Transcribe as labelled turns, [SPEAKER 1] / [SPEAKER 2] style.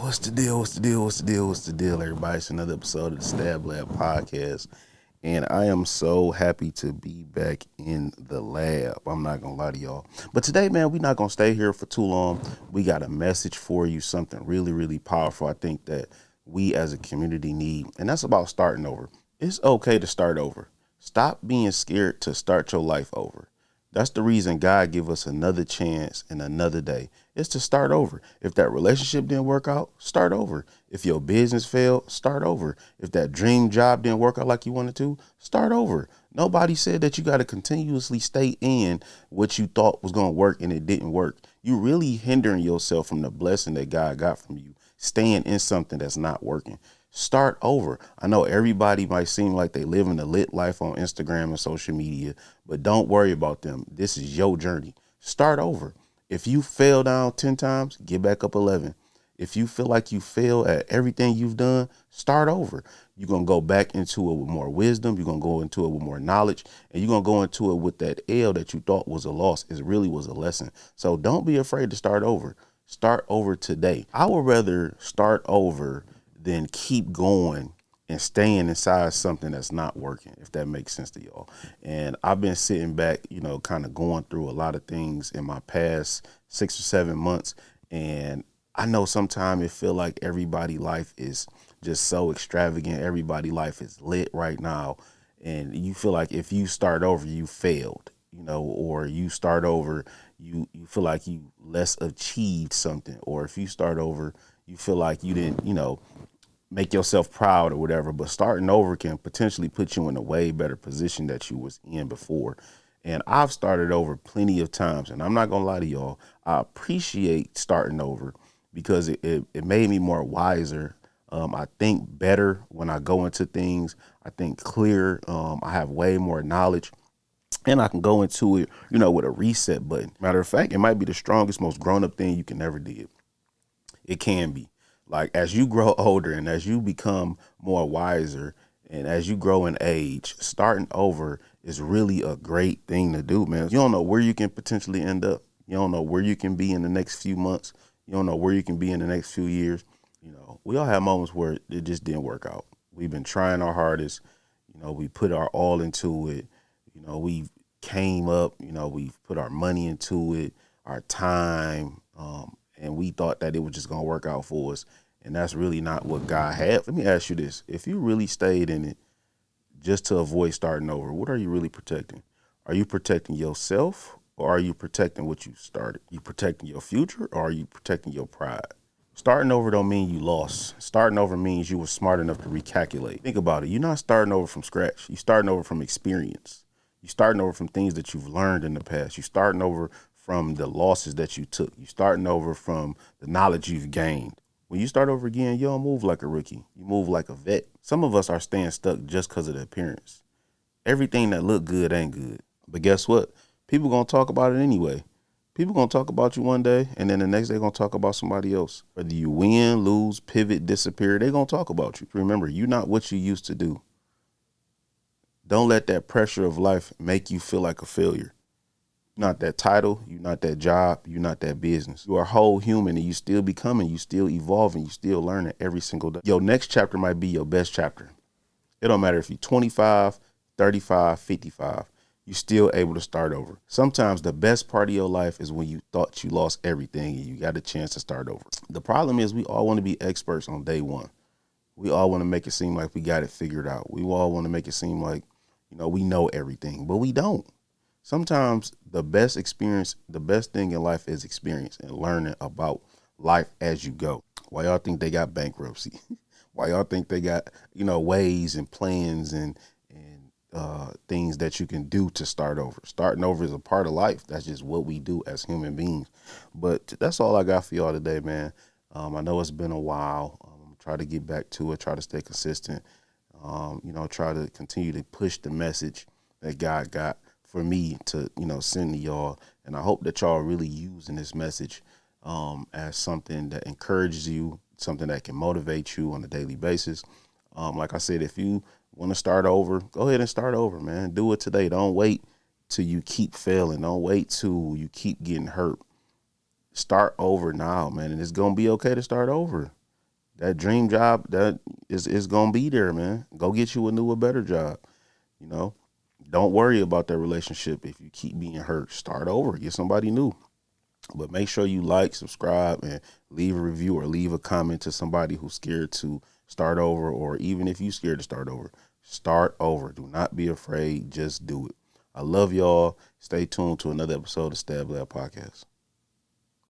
[SPEAKER 1] What's the deal? What's the deal? What's the deal? What's the deal, everybody? It's another episode of the Stab Lab podcast. And I am so happy to be back in the lab. I'm not going to lie to y'all. But today, man, we're not going to stay here for too long. We got a message for you, something really, really powerful I think that we as a community need. And that's about starting over. It's okay to start over. Stop being scared to start your life over. That's the reason God give us another chance and another day. It's to start over. If that relationship didn't work out, start over. If your business failed, start over. If that dream job didn't work out like you wanted to, start over. Nobody said that you got to continuously stay in what you thought was going to work and it didn't work. You really hindering yourself from the blessing that God got from you, staying in something that's not working. Start over. I know everybody might seem like they live in a lit life on Instagram and social media, but don't worry about them. This is your journey. Start over. If you fell down 10 times, get back up 11. If you feel like you fail at everything you've done, start over. You're going to go back into it with more wisdom. You're going to go into it with more knowledge, and you're going to go into it with that L that you thought was a loss. It really was a lesson. So don't be afraid to start over. Start over today. I would rather start over than keep going and staying inside something that's not working, if that makes sense to y'all. And I've been sitting back, kind of going through a lot of things in my past 6 or 7 months. And I know sometimes it feel like everybody's life is just so extravagant. Everybody's life is lit right now. And you feel like if you start over, you failed, or you start over, you feel like you less achieved something. Or if you start over, you feel like you didn't, make yourself proud or whatever, but starting over can potentially put you in a way better position that you was in before. And I've started over plenty of times, and I'm not gonna lie to y'all, I appreciate starting over because it made me more wiser. I think better when I go into things. I think clearer. I have way more knowledge, and I can go into it, with a reset button. Matter of fact, it might be the strongest, most grown up thing you can ever do. It can be. Like, as you grow older and as you become more wiser and as you grow in age, starting over is really a great thing to do, man. You don't know where you can potentially end up. You don't know where you can be in the next few months. You don't know where you can be in the next few years. We all have moments where it just didn't work out. We've been trying our hardest. We put our all into it. We came up, we've put our money into it, our time, and we thought that it was just going to work out for us. And that's really not what God had. Let me ask you this. If you really stayed in it just to avoid starting over, what are you really protecting? Are you protecting yourself, or are you protecting what you started? You protecting your future, or are you protecting your pride? Starting over don't mean you lost. Starting over means you were smart enough to recalculate. Think about it. You're not starting over from scratch. You're starting over from experience. You're starting over from things that you've learned in the past. You're starting over from the losses that you took. You're starting over from the knowledge you've gained. When you start over again, you don't move like a rookie. You move like a vet. Some of us are staying stuck just because of the appearance. Everything that look good ain't good. But guess what? People going to talk about it anyway. People going to talk about you one day, and then the next day going to talk about somebody else. Whether you win, lose, pivot, disappear, they going to talk about you. Remember, you're not what you used to do. Don't let that pressure of life make you feel like a failure. You're not that title, you're not that job, you're not that business. You are a whole human, and you still becoming, you still evolving, you still learning every single day. Your next chapter might be your best chapter. It don't matter if you're 25, 35, 55. You're still able to start over. Sometimes the best part of your life is when you thought you lost everything and you got a chance to start over. The problem is we all want to be experts on day one. We all want to make it seem like we got it figured out. We all want to make it seem like, we know everything, but we don't. Sometimes the best experience, the best thing in life is experience and learning about life as you go. Why y'all think they got bankruptcy? Why y'all think they got, ways and plans and things that you can do to start over? Starting over is a part of life. That's just what we do as human beings. But that's all I got for y'all today, man. I know it's been a while. Try to get back to it, try to stay consistent, try to continue to push the message that God got for me to, send to y'all. And I hope that y'all are really using this message as something that encourages you, something that can motivate you on a daily basis. Like I said, if you want to start over, go ahead and start over, man. Do it today. Don't wait till you keep failing. Don't wait till you keep getting hurt. Start over now, man. And it's going to be okay to start over. that dream job that is gonna be there, man. Go get you a newer, better job. You know, don't worry about that relationship if you keep being hurt. Start over, get somebody new. But make sure you like, subscribe, and leave a review or leave a comment to somebody who's scared to start over, or even if you scared to start over. Do not be afraid. Just do it. I love y'all. Stay tuned to another episode of Stab Lab Podcast.